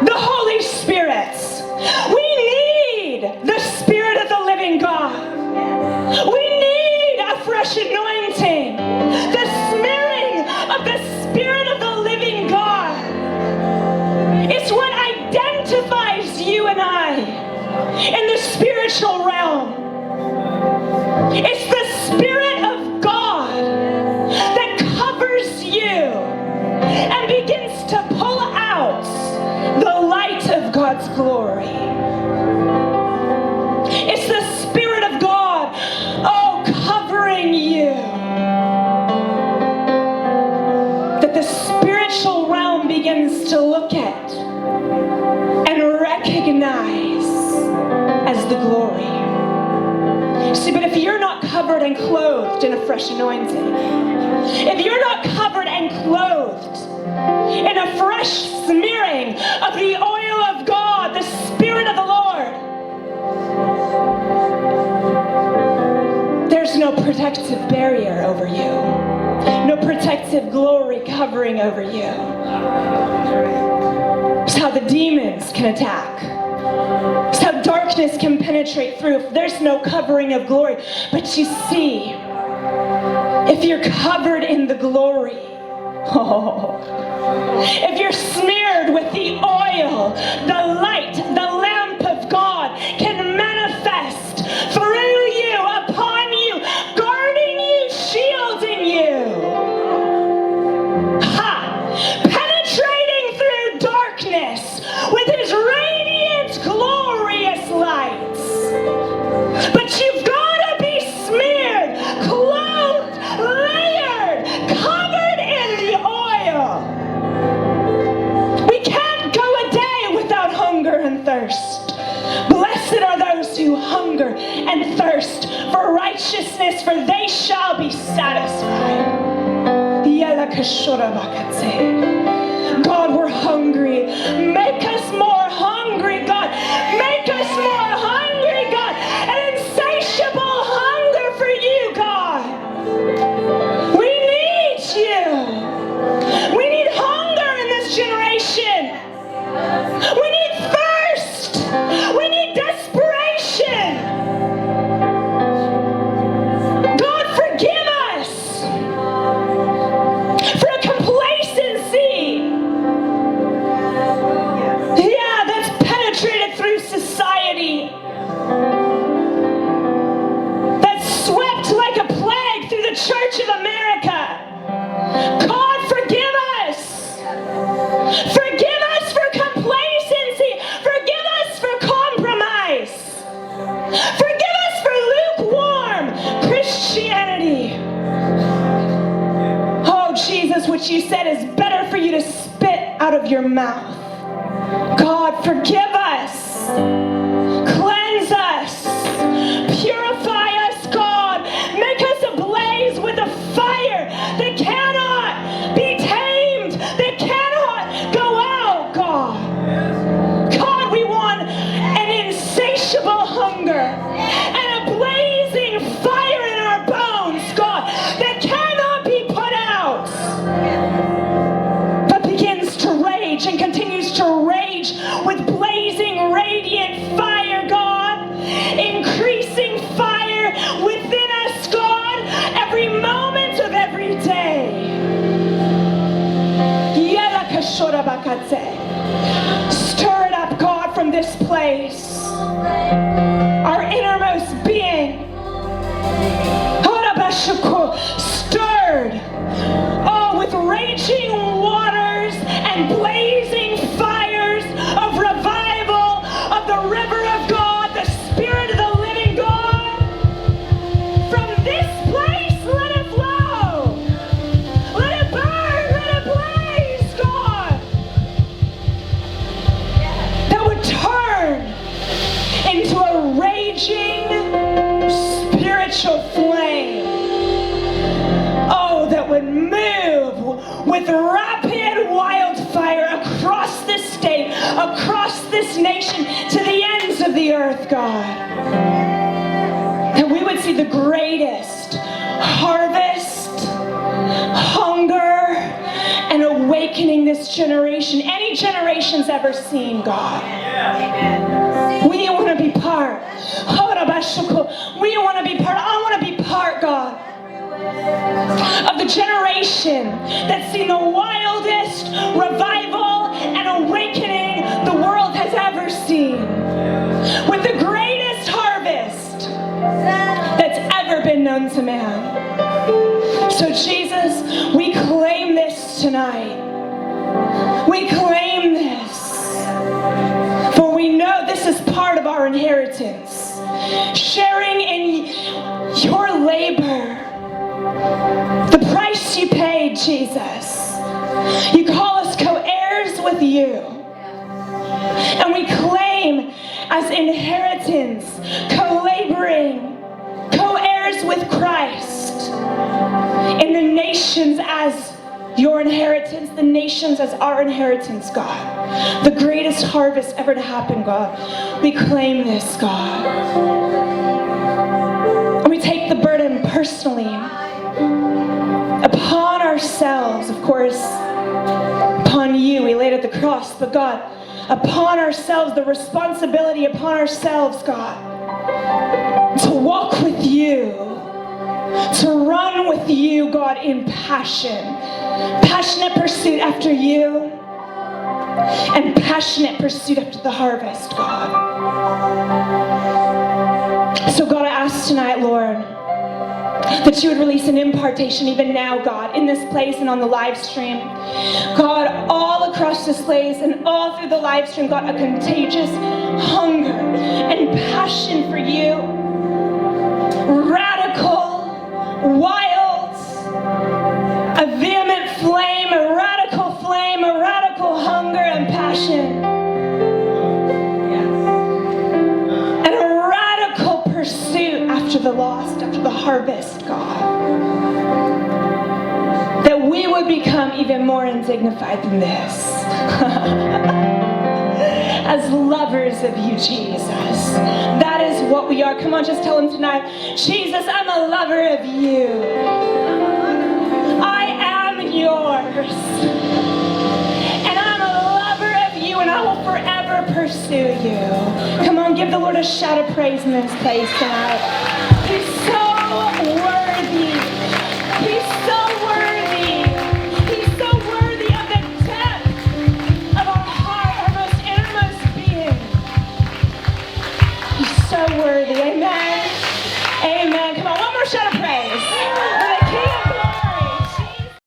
the Holy Spirit. We need the Spirit of the living God. We need a fresh anointing, the smearing of the Spirit of the living God. It's what identifies you and I in the spiritual realm. It's the Spirit of God that covers you and begins to pull out the light of God's glory. It's the Spirit of God, covering you, that the spiritual realm begins to look at and recognize as the glory. See, but if you're not covered and clothed in a fresh anointing, if you're not covered and clothed in a fresh smearing of the oil of God, the Spirit of the Lord, there's no protective barrier over you, no protective glory covering over you. It's how the demons can attack. It's how darkness can penetrate through if there's no covering of glory. But you see, if you're covered in the glory, if you're smeared with the oil, the light, the lamp of God can manifest through you, upon you, guarding you, shielding you. Penetrating through darkness with his radiant, glorious lights. But you've got to be smeared, clothed, layered, covered in the oil. We can't go a day without hunger and thirst. Blessed are those who hunger and thirst for righteousness, for they shall be satisfied. God, we're hungry. Make us more hungry, God. Make us more hungry, God. An insatiable hunger for you, God. We need you. We need hunger in this generation. We need thirst. We need desperation. God, forgive us for a complacency. Yeah, that's penetrated through society. That's swept like a plague through the Church of America. God, forgive us. Forgive us for complacency. Forgive us for compromise. Forgive us for lukewarm Christianity. Oh, Jesus, what you said is better for you to spit out of your mouth. God, forgive us. Cleanse us. Purify us, God. Make us ablaze with a fire that cannot be tamed, that cannot go out, God. God, we want an insatiable hunger and a blazing fire in our bones, God, that cannot be put out, but begins to rage and continues to rage with blazing, radiant fire, God, increasing fire within us, God, every moment of every day. Stir it up, God, from this place, our innermost being. Stirred, with raging waters and blazing fires of revival of the river of God, the Spirit of the living God. From this place, let it flow. Let it burn, let it blaze, God. That would turn into a raging spiritual flame. That would move with rapid wildfire across this state, across this nation, to the ends of the earth, God. That we would see the greatest harvest, hunger, and awakening awakening this generation, any generation's ever seen, God. We want to be part. We want to be part. I want to be part, God, of the generation that's seen the wildest revival and awakening the world has ever seen, with the greatest harvest that's ever been known to man. So Jesus, we claim this tonight. We claim this, for we know this is part of our inheritance, sharing in your labor, the price you paid, Jesus. You call us co-heirs with you. And we claim as inheritance, co-laboring, co-heirs with Christ in the nations as your inheritance, the nations as our inheritance, God. The greatest harvest ever to happen, God. We claim this, God. And we take the burden personally upon ourselves, of course, upon you. We laid at the cross, but God, upon ourselves, the responsibility upon ourselves, God, to walk with you, to run with you, God, in passion. Passionate pursuit after you, and passionate pursuit after the harvest, God. So God, I ask tonight, Lord, that you would release an impartation even now, God, in this place and on the live stream. God, all across this place and all through the live stream, God, a contagious hunger and passion for you. Radical, wild, a vehement flame, a radical hunger and passion. And a radical pursuit after the lost, after the harvest, God. That we would become even more undignified than this. As lovers of you, Jesus. That is what we are. Come on, just tell him tonight, Jesus, I'm a lover of you. I am yours. And I'm a lover of you, and I will forever pursue you. Come on, give the Lord a shout of praise in this place tonight. He's so worthy. He's so worthy. He's so worthy of the depth of our heart, our most innermost being. He's so worthy. Amen. Amen. Come on, one more shout of praise.